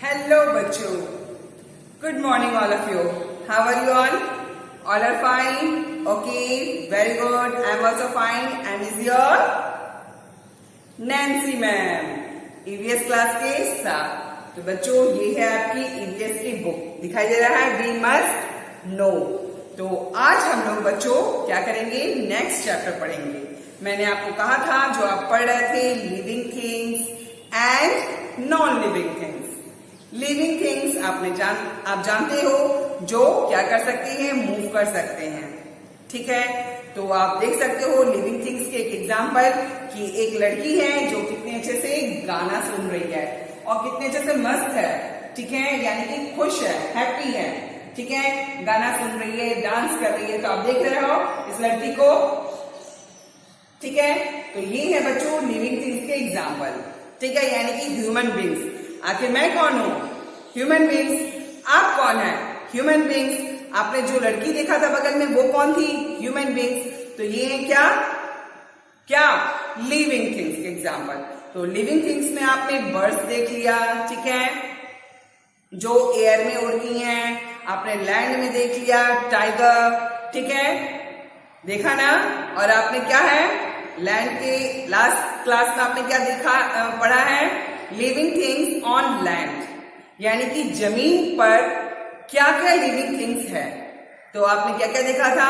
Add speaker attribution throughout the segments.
Speaker 1: Hello बच्चों, good morning all of you. How are you all? All are fine? Okay, very good. I am also fine. And is your Nancy ma'am EVS class के साथ। तो बच्चों ये है आपकी EVS की book, दिखाई दे रहा है We Must Know। तो आज हम लोग बच्चों क्या करेंगे, नेक्स्ट चैप्टर पढ़ेंगे। मैंने आपको कहा था जो आप पढ़ रहे थे living things and non living things. Living things आप जानते हो जो क्या कर सकती हैं, मूव कर सकते हैं, ठीक है। तो आप देख सकते हो लिविंग थिंग्स के एक एग्जांपल कि एक लड़की है जो कितने अच्छे से गाना सुन रही है और कितने अच्छे से मस्त है, ठीक है, यानी कि खुश है, हैप्पी है, ठीक है, गाना सुन रही है, डांस कर रही है। तो आप देख रहे हो इस लड़की को, ठीक है। तो ये है बच्चों लिविंग थिंग्स के एग्जाम्पल, ठीक है, यानी कि ह्यूमन बींग्स। आखिर मैं कौन हूं? Human beings. आप कौन है? Human beings. आपने जो लड़की देखा था बगल में वो कौन थी? Human beings. तो ये है क्या क्या लिविंग थिंग्स के एग्जाम्पल। तो लिविंग थिंग्स में आपने बर्ड्स देख लिया, ठीक है, जो एयर में उड़ती हैं। आपने लैंड में देख लिया टाइगर, ठीक है, देखा ना। और आपने क्या है, लैंड के लास्ट क्लास में आपने क्या देखा पढ़ा है, लिविंग थिंग्स ऑन लैंड, यानी कि जमीन पर क्या क्या लिविंग थिंग्स है। तो आपने क्या क्या देखा था,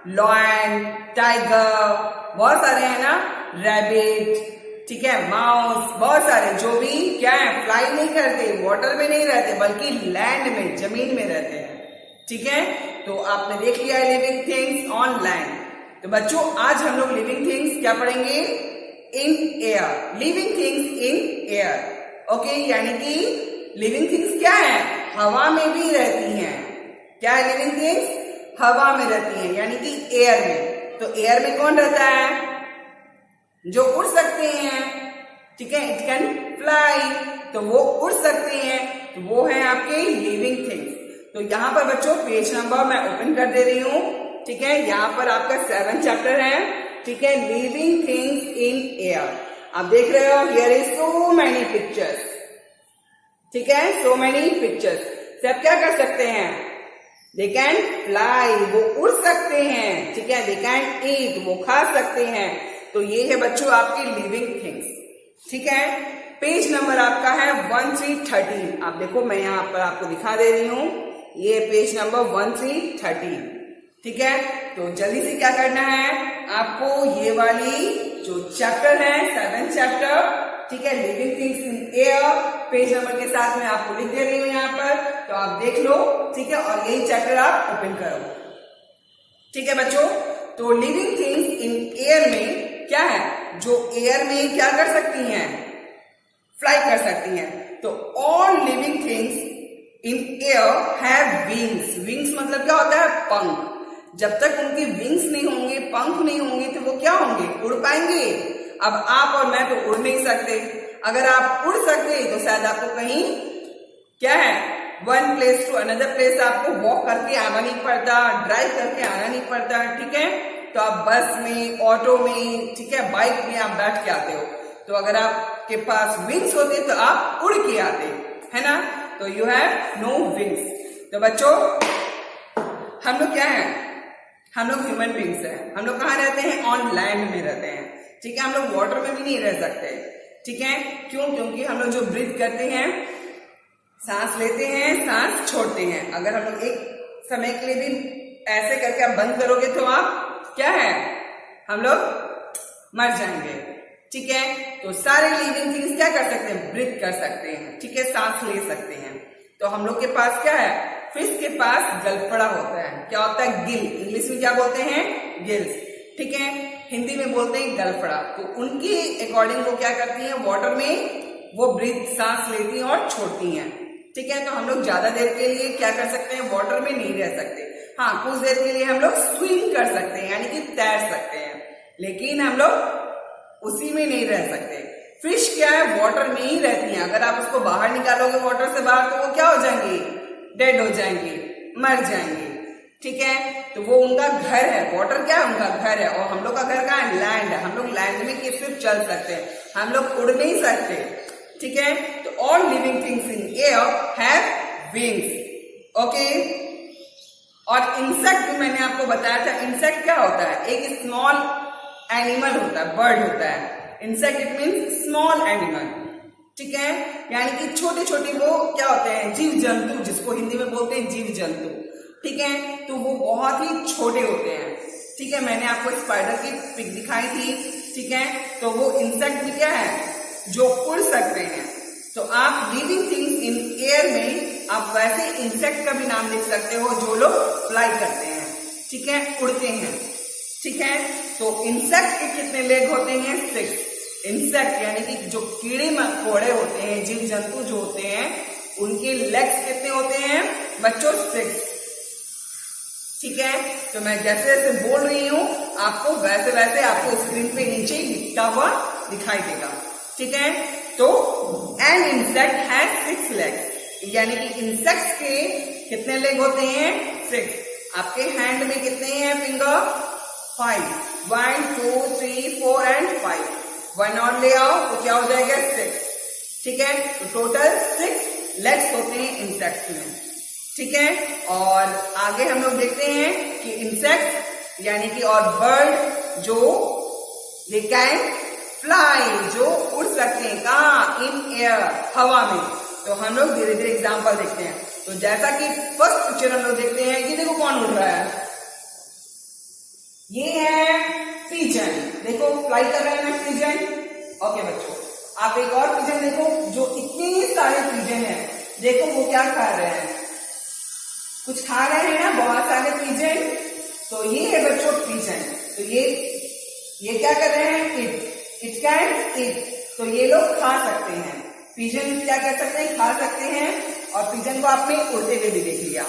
Speaker 1: लॉयन, टाइगर, बहुत सारे हैं ना, रैबिट, ठीक है, माउस, बहुत सारे जो भी क्या है, फ्लाई नहीं करते, वाटर में नहीं रहते, बल्कि लैंड में, जमीन में रहते हैं, ठीक है। तो आपने देख लिया है लिविंग थिंग्स ऑन लैंड। तो बच्चों आज हम लोग लिविंग थिंग्स क्या पढ़ेंगे, in air, living things in air, okay, यानी कि लिविंग थिंग्स क्या है, हवा में भी रहती हैं। क्या है लिविंग थिंग्स? हवा में रहती हैं, यानी कि एयर में। तो एयर में कौन रहता है? जो उड़ सकते हैं, ठीक है, इट कैन फ्लाई, तो वो उड़ सकते हैं, तो वो है आपके लिविंग थिंग्स। तो यहाँ पर बच्चों पेज नंबर मैं ओपन कर दे रही हूँ, ठीक है, यहाँ पर आपका 7 चैप्टर है, ठीक है, लिविंग थिंग्स इन एयर। आप देख रहे हो here is so many pictures, ठीक है, सो मेनी पिक्चर्स। सब क्या कर सकते हैं, दे कैन फ्लाई, वो उड़ सकते हैं, ठीक है, दे कैन ईट, वो खा सकते हैं। तो ये है बच्चों आपकी लिविंग थिंग्स, ठीक है। पेज नंबर आपका है 1313। आप देखो मैं यहाँ पर आपको दिखा दे रही हूँ, ये पेज नंबर 1313, ठीक है। तो जल्दी से क्या करना है आपको, ये वाली जो चैप्टर है 7 चैप्टर, ठीक है, living things in air, page number के साथ में आपको लिख दे रही हूँ यहाँ पर, तो आप देख लो, ठीक है, और यही चैप्टर आप ओपन करो, ठीक है बच्चों। तो लिविंग थिंग्स इन एयर में क्या है, जो एयर में क्या कर सकती हैं, फ्लाई कर सकती हैं। तो all living things in air have wings. Wings मतलब क्या होता है, पंख। जब तक उनकी विंग्स नहीं होंगे, पंख नहीं होंगे, तो वो क्या होंगे, उड़ पाएंगे। अब आप और मैं तो उड़ नहीं सकते। अगर आप उड़ सकते तो शायद आपको कहीं क्या है, one place to another place आपको वॉक करके आना नहीं पड़ता, ड्राइव करके आना नहीं पड़ता, ठीक है। तो आप बस में, ऑटो में, ठीक है, बाइक में आप बैठ के आते हो। तो अगर आपके पास विंग्स होते तो आप उड़ के आते, है ना। तो यू हैव नो विंग्स। तो बच्चों हम लोग क्या है, हम लोग ह्यूमन बींग्स हैं। हम लोग कहाँ रहते हैं, ऑन लैंड में रहते हैं, ठीक है। हम लोग वाटर में भी नहीं रह सकते, ठीक है। क्यों? क्योंकि हम लोग जो ब्रीथ करते हैं, सांस लेते हैं, सांस छोड़ते हैं। अगर हम लोग एक समय के लिए भी ऐसे करके आप बंद करोगे तो आप क्या है, हम लोग मर जाएंगे, ठीक है। तो सारे लिविंग थिंग्स क्या कर सकते हैं, ब्रीथ कर सकते हैं, ठीक है, सांस ले सकते हैं। तो हम लोग के पास क्या है, फिश के पास गलफड़ा होता है। क्या होता है, गिल। इंग्लिश में क्या बोलते हैं, गिल्स, ठीक है, हिंदी में बोलते हैं गलफड़ा। तो उनके अकॉर्डिंग वो क्या करती हैं, वाटर में वो ब्रीथ, सांस लेती हैं और छोड़ती हैं, ठीक है। तो हम लोग ज्यादा देर के लिए क्या कर सकते हैं, वाटर में नहीं रह सकते। हाँ, कुछ देर के लिए हम लोग स्विम कर सकते हैं, यानी कि तैर सकते हैं, लेकिन हम लोग उसी में नहीं रह सकते। फिश क्या है, वाटर में ही रहती हैं। अगर आप उसको बाहर निकालोगे वाटर से बाहर, तो वो क्या हो जाएंगे, डेड हो जाएंगे, मर जाएंगे, ठीक है। तो वो उनका घर है, वाटर क्या है, उनका घर है। और हम लोग का घर कहाँ है, लैंड है। हम लोग लैंड में सिर्फ चल सकते हैं, हम लोग उड़ नहीं सकते, ठीक है, तो all living things in air have wings. Okay, और इंसेक्ट भी मैंने आपको बताया था। इंसेक्ट क्या होता है? एक स्मॉल एनिमल होता है, बर्ड होता है। Insect it means small animal, ठीक है, यानी कि छोटे छोटे वो क्या होते हैं? जीव जंतु, जिसको हिंदी में बोलते हैं जीव जंतु, ठीक है, तो वो बहुत ही छोटे होते हैं, ठीक है। मैंने आपको स्पाइडर की पिक दिखाई थी, ठीक है, तो वो इंसेक्ट भी क्या है? जो उड़ सकते हैं। तो आप लिविंग थिंग्स इन एयर में आप वैसे इंसेक्ट का भी नाम लिख सकते हो जो लोग फ्लाई करते हैं, ठीक है, उड़ते हैं, ठीक है। तो इंसेक्ट के कितने लेग होते हैं? 6। इंसेक्ट यानी कि जो कीड़े मकोड़े होते हैं, जीव जंतु जो होते हैं, उनके लेग्स कितने होते हैं बच्चों? 6, ठीक है। तो मैं जैसे जैसे बोल रही हूं आपको वैसे वैसे आपको स्क्रीन पे नीचे लिखा हुआ दिखाई देगा, ठीक है। तो एन इंसेक्ट हैज 6 लेग्स, यानी कि इंसेक्ट्स के कितने लेग होते हैं? 6। आपके हैंड में कितने हैं फिंगर? 5। 1 2 3 4 एंड 5। 1 और ले आओ तो क्या हो जाएगा? 6, ठीक है। तो टोटल 6 लेग्स होते हैं इंसेक्ट्स में, ठीक है। और आगे हम लोग देखते हैं कि इंसेक्ट यानी कि और बर्ड जो दे कैन फ्लाई, जो उड़ सकते हैं, कहाँ? इन एयर, हवा में। तो हम लोग धीरे धीरे एग्जाम्पल देखते हैं। तो जैसा कि फर्स्ट पिक्चर हम लोग देखते हैं, ये देखो कौन उड़ रहा है? ये है पिजन, देखो फ्लाई कर रहा है ना पिजन। ओके बच्चों, आप एक और पिजन देखो, जो इतने सारे पिजन है, देखो वो क्या खा रहे हैं? कुछ खा रहे हैं ना बहुत सारे पिजन। तो ये है बच्चों पिजन। तो ये क्या कर रहे हैं? इट कैन ईट, तो ये लोग खा सकते हैं। पिजन क्या कर सकते हैं? खा सकते हैं। और पिजन को आपने उड़ते हुए भी देख लिया,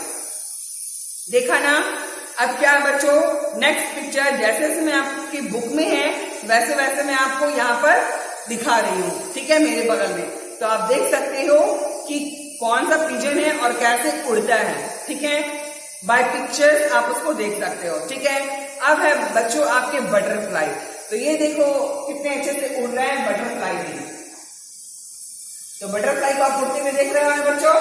Speaker 1: देखा ना। अब क्या बच्चों, नेक्स्ट पिक्चर जैसे जैसे मैं आपकी बुक में है वैसे वैसे मैं आपको यहाँ पर दिखा रही हूँ, ठीक है, मेरे बगल में। तो आप देख सकते हो कि कौन सा पिजन है और कैसे उड़ता है, ठीक है। बाय पिक्चर्स आप उसको देख सकते हो, ठीक है। अब है बच्चों आपके बटरफ्लाई। तो ये देखो कितने अच्छे से उड़ रहे हैं बटरफ्लाई भी। तो बटरफ्लाई को आप उड़ते हुए देख रहे हो बच्चों।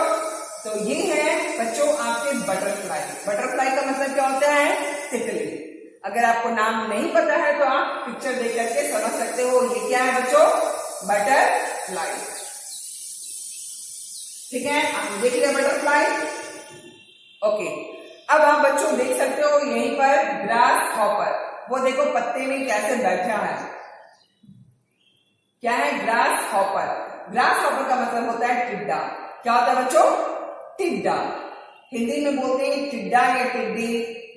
Speaker 1: तो ये है बच्चों आपके बटरफ्लाई। बटरफ्लाई का मतलब क्या होता है? तितली। अगर आपको नाम नहीं पता है तो आप पिक्चर देख करके समझ सकते हो ये क्या है बच्चों? बटरफ्लाई, ठीक है। आप देख रहे बटरफ्लाई, ओके। अब आप बच्चों देख सकते हो यहीं पर ग्रास हॉपर, वो देखो पत्ते में कैसे बैठा है। क्या है? Grass hopper. ग्रास हॉपर का मतलब होता है टिड्डा। क्या होता है बच्चों? टिड्डा। हिंदी में बोलते हैं टिड्डा या टिड्डी,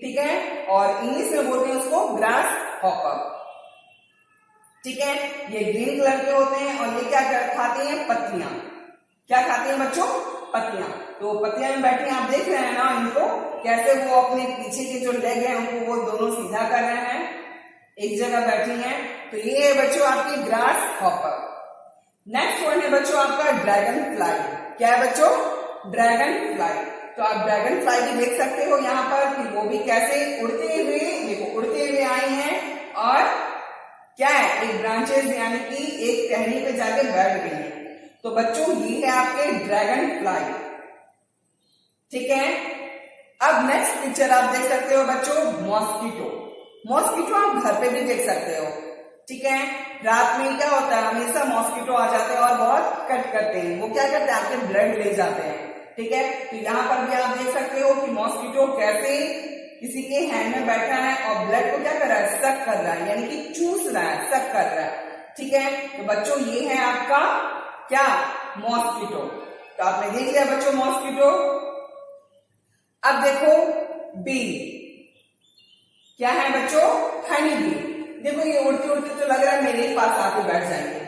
Speaker 1: ठीक है, और इंग्लिश में बोलते हैं उसको ग्रास हॉपर, ठीक है। ये ग्रीन कलर के होते हैं और ये क्या खाते हैं? पत्तियां। क्या खाते हैं बच्चों? पत्तियां। तो पत्तियां में बैठे आप देख रहे हैं ना इनको, कैसे वो अपने पीछे के जो लेग है उनको वो दोनों सीधा कर रहे हैं, एक जगह बैठी हैं। तो ये है बच्चों आपकी ग्रास हॉपर। नेक्स्ट वन है बच्चों आपका ड्रैगन फ्लाई। क्या है बच्चों? Dragon fly. तो आप ड्रैगन फ्लाई भी देख सकते हो यहाँ पर कि वो भी कैसे उड़ते हुए, देखो उड़ते हुए आई हैं और क्या है? एक ब्रांचेस यानी कि एक टहनी पे जाके बैठ गई है। तो बच्चों ये है आपके ड्रैगन फ्लाई, ठीक है। अब नेक्स्ट पिक्चर आप देख सकते हो बच्चों मॉस्किटो। मॉस्किटो आप घर पे भी देख सकते हो, ठीक है। रात में क्या होता है? हमेशा मॉस्किटो आ जाते हैं और बहुत कट करते हैं। वो क्या करते हैं? आपके ब्लड ले जाते हैं, ठीक है। तो यहाँ पर भी आप देख सकते हो कि मॉस्किटो कैसे किसी के हैंड में बैठा है और ब्लड को क्या कर रहा है? सक कर रहा है, यानी कि चूस रहा है, सक कर रहा है, ठीक है। तो बच्चों ये है आपका क्या? मॉस्किटो। तो आपने देख लिया बच्चों मॉस्किटो। अब देखो बी। क्या है बच्चों? Honey bee. देखो ये उड़ते उड़ते तो लग रहा है मेरे ही पास आके बैठ जाएंगे,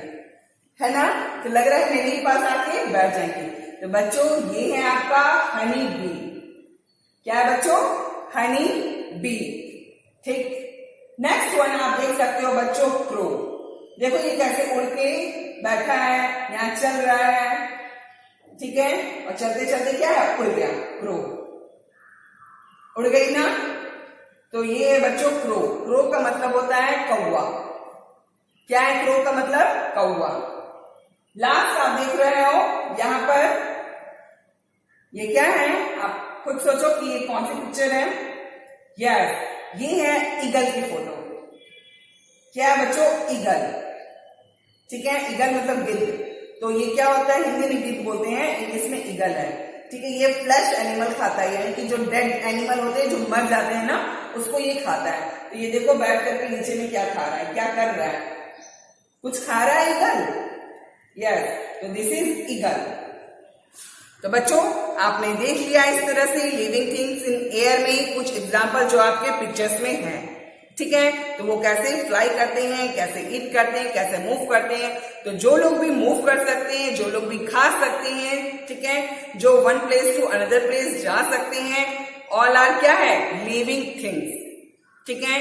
Speaker 1: है ना। तो लग रहा है मेरे ही पास आके बैठ जाएंगे। तो बच्चों ये है आपका हनी बी। क्या है बच्चों? हनी बी, ठीक। नेक्स्ट वन आप देख सकते हो बच्चों क्रो। देखो ये कैसे उड़ के बैठा है, यहाँ चल रहा है, ठीक है। और चलते चलते क्या है? उड़ गया, क्रो उड़ गई ना। तो ये है बच्चों क्रो। क्रो का मतलब होता है कौवा। क्या है क्रो का मतलब? कौवा। लास्ट आप देख रहे हो यहाँ पर ये क्या है, आप खुद सोचो कि ये कौन सी पिक्चर है। यस, ये है ईगल की फोटो। क्या है बच्चों, ईगल। ठीक है, ईगल मतलब गिद्ध। तो ये क्या होता है, हिंदी में गिद्ध बोलते हैं, इंग्लिश में ईगल है। ठीक है, ये फ्लैश एनिमल खाता है, यानी कि जो डेड एनिमल होते हैं, जो मर जाते हैं ना, उसको ये खाता है। तो ये देखो बैठ करके नीचे में क्या खा रहा है, क्या कर रहा है, कुछ खा रहा है ईगल। यस, तो दिस इज ईगल। तो बच्चों आपने देख लिया इस तरह से लिविंग थिंग्स इन एयर में कुछ एग्जाम्पल जो आपके पिक्चर्स में हैं। ठीक है, तो वो कैसे फ्लाई करते हैं, कैसे ईट करते हैं, कैसे मूव करते हैं। तो जो लोग भी मूव कर सकते हैं, जो लोग भी खा सकते हैं, ठीक है, जो one place to another place जा सकते हैं, ऑल आर क्या है, लिविंग थिंग्स। ठीक है,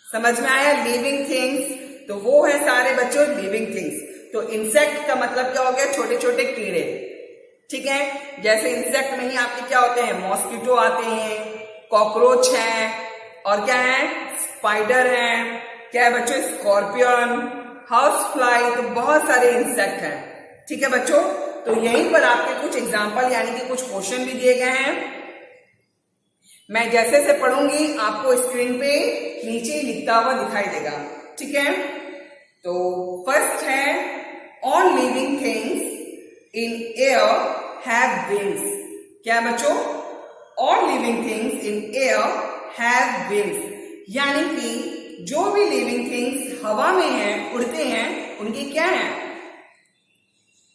Speaker 1: समझ में आया, लिविंग थिंग्स। तो वो है सारे बच्चों लिविंग थिंग्स। तो इंसेक्ट का मतलब क्या हो गया, छोटे छोटे कीड़े। ठीक है, जैसे इंसेक्ट में ही आपके क्या होते हैं, मॉस्किटो आते हैं, कॉकरोच है, और क्या है, स्पाइडर है, क्या है बच्चों, स्कॉर्पियन, हाउस फ्लाई। तो बहुत सारे इंसेक्ट हैं। ठीक है बच्चों, तो यहीं पर आपके कुछ एग्जाम्पल यानी कि कुछ क्वेश्चन भी दिए गए हैं। मैं जैसे से पढ़ूंगी आपको स्क्रीन पे नीचे लिखता हुआ दिखाई देगा। ठीक है, तो फर्स्ट है, all living things in air have wings. क्या बच्चों, all living things in air have wings, यानी कि जो भी लिविंग थिंग्स हवा में हैं, उड़ते हैं, उनकी क्या है,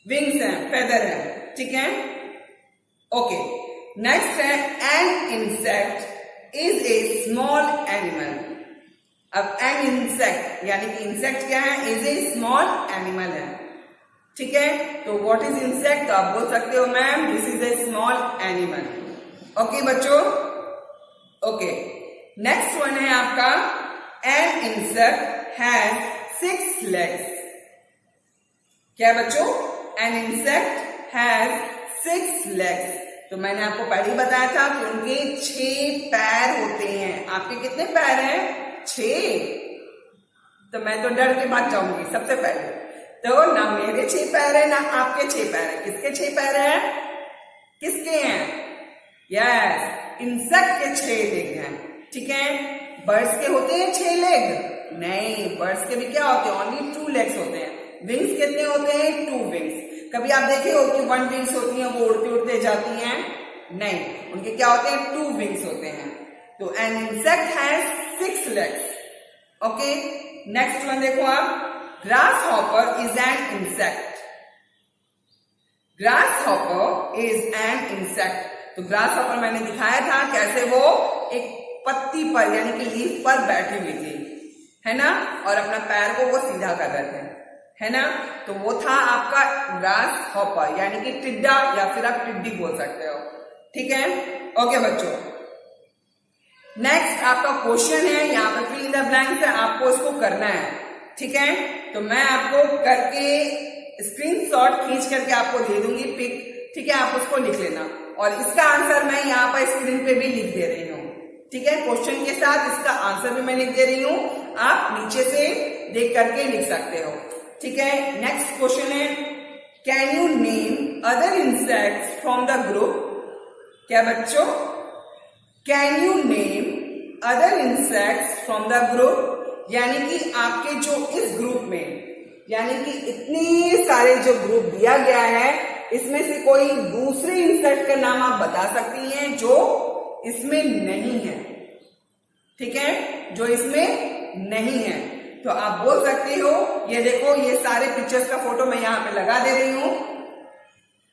Speaker 1: विंग्स हैं, फेदर है। ठीक है, ओके। नेक्स्ट है, an insect is a small animal. अब एन इंसेक्ट यानी कि इंसेक्ट क्या है, इज ए स्मॉल एनिमल है। ठीक है, तो व्हाट इज इंसेक्ट, तो आप बोल सकते हो ma'am this is a small animal. Okay बच्चों, ओके। नेक्स्ट वन है आपका, एन इंसेक्ट हैज 6 legs। क्या बच्चों, एन इंसेक्ट हैज 6 legs। तो मैंने आपको पहले ही बताया था कि उनके 6 पैर होते हैं। आपके कितने पैर हैं, 6। तो मैं तो डर के भाग जाऊंगी सबसे पहले। तो ना मेरे 6 पैर है, ना आपके 6 पैर है। किसके 6 पैर है, किसके हैं, यस, इंसेक्ट के 6 लेग हैं। ठीक है, बर्ड्स के होते हैं 6 लेग, नहीं, बर्ड्स के भी क्या होते हैं, ओनली 2 legs होते हैं। विंग्स कितने होते हैं, 2 विंग्स। कभी आप देखे हो कि 1 विंग्स होती हैं, वो उड़ते उड़ते जाती हैं, नहीं, उनके क्या होते हैं, 2 विंग्स होते हैं। तो an insect has 6 legs। Okay, next one देखो आप, grass hopper is an insect. Grass hopper is an insect. तो ग्रास हॉपर मैंने दिखाया था कैसे वो एक पत्ती पर यानी कि लीफ पर बैठी हुई थी, है ना, और अपना पैर को वो सीधा कर रहे थे, है ना। तो वो था आपका ग्रास हॉपर यानी कि टिड्डा, या फिर आप टिड्डी बोल सकते हो। ठीक है, ओके बच्चों। नेक्स्ट आपका क्वेश्चन है, यहाँ पर फिल इन द ब्लैंक्स है, आपको इसको करना है। ठीक है, तो मैं आपको करके स्क्रीनशॉट खींच करके आपको दे दूंगी पिक। ठीक है, आप उसको लिख लेना, और इसका आंसर मैं यहाँ पर स्क्रीन पे भी लिख दे रही हूँ। ठीक है, क्वेश्चन के साथ इसका आंसर भी मैं लिख दे रही हूँ, आप नीचे से देख करके लिख सकते हो। ठीक है, नेक्स्ट क्वेश्चन है, can you name other insects from the group. क्या बच्चों, can you name other insects from the group, यानी कि आपके जो इस ग्रुप में, यानी कि इतने सारे जो ग्रुप दिया गया है, इसमें से कोई दूसरे इंसेक्ट का नाम आप बता सकती हैं जो इसमें नहीं है। ठीक है, जो इसमें नहीं है, तो आप बोल सकते हो, ये देखो ये सारे पिक्चर्स का फोटो मैं यहाँ पे लगा दे रही हूं,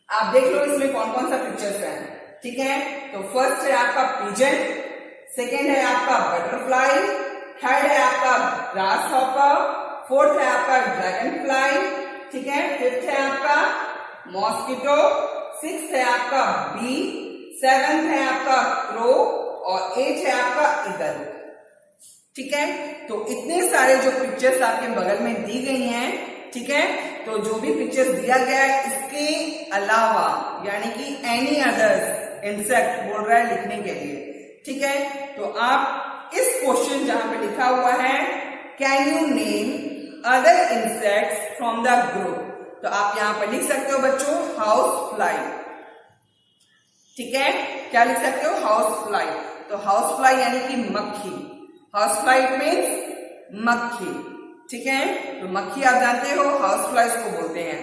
Speaker 1: आप देख लो इसमें कौन कौन सा पिक्चर्स है। ठीक है, तो फर्स्ट है आपका पिजन, सेकेंड है आपका बटरफ्लाई, थर्ड है आपका ग्रास हॉपर, फोर्थ है आपका ड्रैगन फ्लाई, ठीक है, फिफ्थ है आपका मॉस्किटो, सिक्स्थ है आपका बी, सेवेंथ है आपका क्रो, और एट है आपका ईगल। ठीक है, तो इतने सारे जो पिक्चर्स आपके बगल में दी गई हैं, ठीक है, तो जो भी पिक्चर्स दिया गया है इसके अलावा यानी कि एनी अदर्स इंसेक्ट बोल रहा है लिखने के लिए। ठीक है, तो आप इस क्वेश्चन जहां पे लिखा हुआ है can you name other insects from the group, तो आप यहाँ पर लिख सकते हो बच्चों हाउस फ्लाई। ठीक है, क्या लिख सकते हो? House fly. तो हाउस फ्लाई यानी कि मक्खी। हाउस फ्लाई मीन्स मक्खी। ठीक है, तो मक्खी आप जानते हो हाउस फ्लाई को बोलते हैं।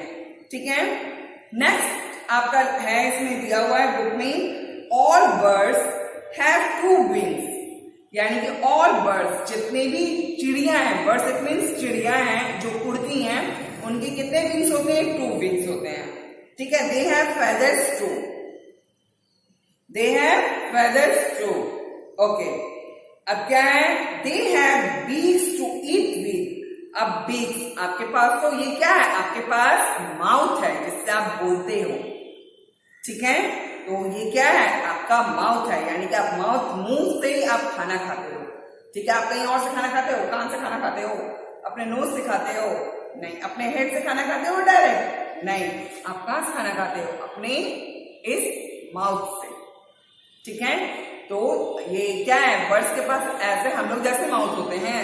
Speaker 1: ठीक है, नेक्स्ट आपका है, इसमें दिया हुआ है बुक में, all birds have two wings, यानी कि ऑल बर्ड्स, जितने भी चिड़िया हैं, बर्ड्स इट मीन्स चिड़िया हैं जो उड़ती हैं, उनके कितने विंग्स होते हैं? 2 विंग्स होते हैं। ठीक है, they have feathers too, they have feathers too. Okay, अब क्या है? They have beaks to eat with. अब बीक्स, आपके पास तो ये क्या है? आपके पास माउथ है जिससे आप बोलते हो। ठीक है, तो ये क्या है? आपका माउथ है, यानी कि आप माउथ, मुंह से ही आप खाना खाते हो। ठीक है, आप कहीं और से खाना खाते हो? कान से खाना खाते हो? अपने नोज से खाते हो? नहीं। अपने हेड से खाना खाते हो डायरेक्ट? नहीं। आप कहां से खाना खाते हो? अपने इस माउथ से। ठीक है, तो ये क्या है? बर्ड्स के पास ऐसे हम लोग जैसे माउथ होते हैं?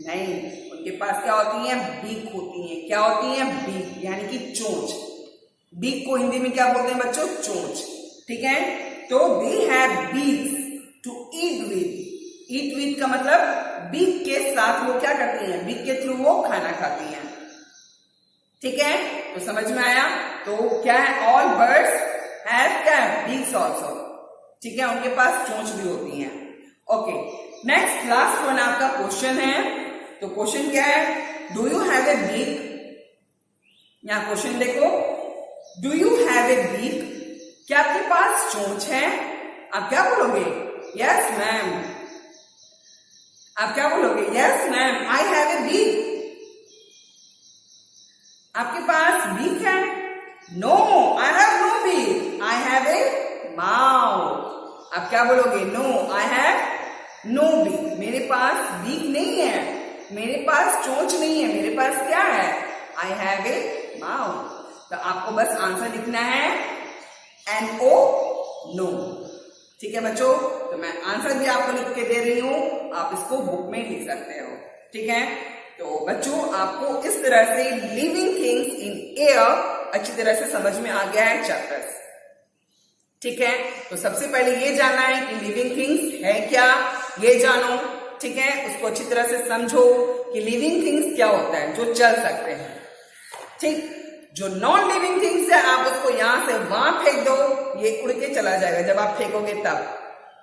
Speaker 1: नहीं, उनके पास क्या होती है? बीक होती है। क्या होती है? बीक, यानी कि चोंच। बीक को हिंदी में क्या बोलते हैं बच्चों? चोंच। ठीक है, तो they have beaks to eat with. Eat with का मतलब बीक के साथ वो क्या करती हैं? बीक के थ्रू वो खाना खाती हैं। ठीक है, तो समझ में आया? तो क्या है? ऑल बर्ड्स हैव क्या है? Beaks also. ठीक है, उनके पास चोंच भी होती हैं। ओके, नेक्स्ट लास्ट वन आपका क्वेश्चन है। तो क्वेश्चन क्या है? Do you have a beak? यहां क्वेश्चन देखो, do you have a beak? क्या आपके पास चोंच है? आप क्या बोलोगे? Yes ma'am. आप क्या बोलोगे? Yes ma'am, I have a beak. आपके पास बीक है? No, I have no beak, I have a mouth. आप क्या बोलोगे? No, I have no beak, मेरे पास बीक नहीं है, मेरे पास चोंच नहीं है, मेरे पास क्या है? आई हैव ए माउथ। तो आपको बस आंसर लिखना है NO, नो। ठीक है बच्चों, तो मैं आंसर भी आपको लिख के दे रही हूं, आप इसको बुक में लिख सकते हो। ठीक है, तो बच्चों आपको इस तरह से लिविंग थिंग्स इन एयर अच्छी तरह से समझ में आ गया है चैप्टर्स। ठीक है, तो सबसे पहले ये जानना है कि लिविंग थिंग्स है क्या, ये जानो। ठीक है, उसको अच्छी तरह से समझो कि लिविंग थिंग्स क्या होता है, जो चल सकते हैं। ठीक, जो नॉन लिविंग थिंग्स है आप उसको यहां से वहां फेंक दो, ये उड़ के चला जाएगा जब आप फेंकोगे तब।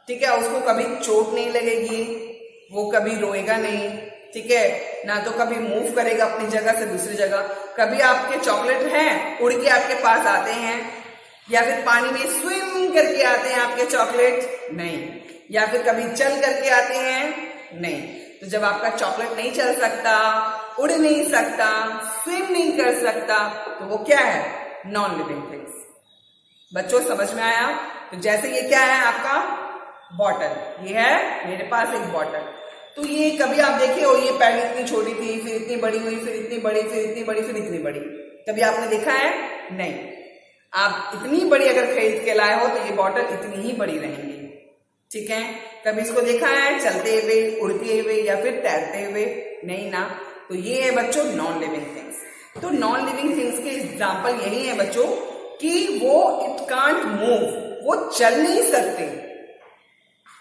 Speaker 1: ठीक है, उसको कभी चोट नहीं लगेगी, वो कभी रोएगा नहीं। ठीक है, ना तो कभी मूव करेगा अपनी जगह से दूसरी जगह। कभी आपके चॉकलेट हैं उड़ के आपके पास आते हैं, या फिर पानी में स्विम करके आते हैं आपके चॉकलेट? नहीं। या फिर कभी चल करके आते हैं? नहीं। तो जब आपका चॉकलेट नहीं चल सकता, उड़ नहीं सकता, स्विम नहीं कर सकता, तो वो क्या है? Non living things. बच्चों समझ में आया? तो जैसे ये क्या है आपका बॉटल, ये है मेरे पास एक बॉटल। तो ये कभी आप देखे हो, ये पहले इतनी छोटी थी, फिर इतनी बड़ी हुई, फिर इतनी बड़ी, फिर इतनी बड़ी, फिर इतनी बड़ी। कभी आपने देखा है? नहीं। आप इतनी बड़ी अगर खरीद के लाए हो तो ये बॉटल इतनी ही बड़ी रहेंगी। ठीक है, कभी इसको देखा है चलते हुए, उड़ते हुए या फिर तैरते हुए? नहीं ना। तो ये है बच्चों नॉन लिविंग थिंग्स। तो नॉन लिविंग थिंग्स के एग्जाम्पल यही है बच्चों कि वो इट कांट मूव, वो चल नहीं सकते।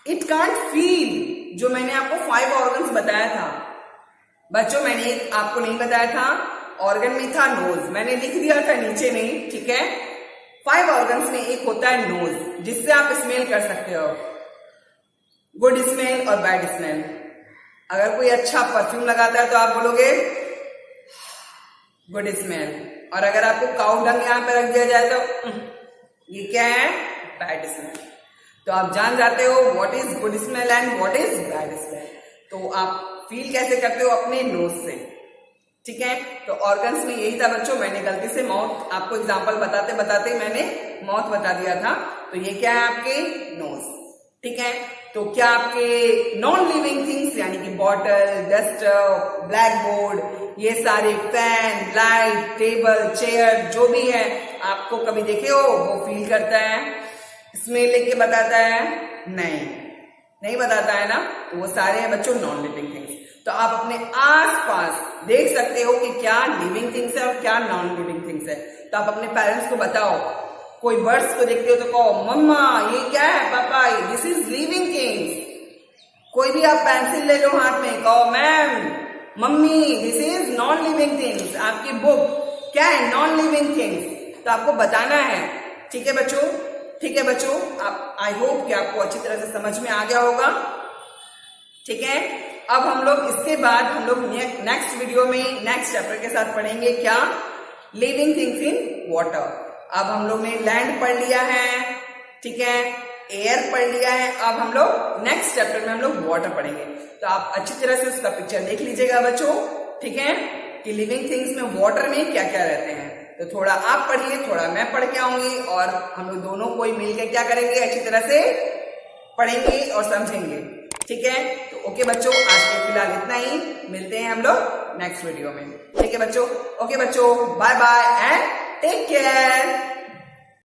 Speaker 1: इट कांट फील, जो मैंने आपको 5 ऑर्गन्स बताया था बच्चों, मैंने एक आपको नहीं बताया था, ऑर्गन में था नोज, मैंने लिख दिया था नीचे में। ठीक है, 5 ऑर्गन्स में एक होता है नोज, जिससे आप स्मेल कर सकते हो, गुड स्मेल और बैड स्मेल। अगर कोई अच्छा परफ्यूम लगाता है तो आप बोलोगे गुड स्मेल, और अगर आपको काऊ डंग यहाँ पे रख दिया जाए तो ये क्या है? Bad smell. तो आप जान जाते हो what is good smell and what is bad smell. तो आप फील कैसे करते हो? अपने नोज से। ठीक है, तो ऑर्गन्स में यही था बच्चों, मैंने गलती से माउथ, आपको एग्जांपल बताते बताते मैंने माउथ बता दिया था। तो ये क्या है? आपके नोज। ठीक है, तो क्या आपके नॉन लिविंग थिंग्स यानी कि बॉटल, डस्टर, ब्लैक बोर्ड, ये सारे फैन, लाइट, टेबल, चेयर, जो भी है, आपको कभी देखे हो वो फील करता है, स्मेल लेके बताता है? नहीं, नहीं बताता है ना। तो वो सारे हैं बच्चों नॉन लिविंग थिंग्स। तो आप अपने आसपास देख सकते हो कि क्या लिविंग थिंग्स है और क्या नॉन लिविंग थिंग्स है। तो आप अपने पेरेंट्स को बताओ, कोई बर्ड्स को देखते हो तो कहो मम्मा ये क्या है, पापा दिस इज लिविंग थिंग्स। कोई भी आप पेंसिल ले लो हाथ में, कहो ma'am mummy this is non living things. आपकी बुक क्या है, नॉन लिविंग थिंग्स। तो आपको बताना है, ठीक है बच्चों, ठीक है बच्चों। आप आई होप कि आपको अच्छी तरह से समझ में आ गया होगा, ठीक है। अब हम लोग इसके बाद हम लोग नेक्स्ट वीडियो में नेक्स्ट चैप्टर के साथ पढ़ेंगे क्या, लिविंग थिंग्स इन वाटर। अब हम लोग ने लैंड पढ़ लिया है, ठीक है, एयर पढ़ लिया है। अब हम लोग नेक्स्ट चैप्टर में हम लोग वाटर पढ़ेंगे। तो आप अच्छी तरह से उसका पिक्चर देख लीजिएगा बच्चों, ठीक है, कि लिविंग थिंग्स में वाटर में क्या क्या रहते हैं। तो थोड़ा आप पढ़िए, थोड़ा मैं पढ़ के आऊंगी और हम लोग दोनों कोई मिलकर क्या करेंगे, अच्छी तरह से पढ़ेंगे और समझेंगे, ठीक है। तो ओके बच्चों, आज के फिलहाल इतना ही, मिलते हैं हम लोग नेक्स्ट वीडियो में, ठीक है बच्चों। ओके बच्चों, bye bye and take care.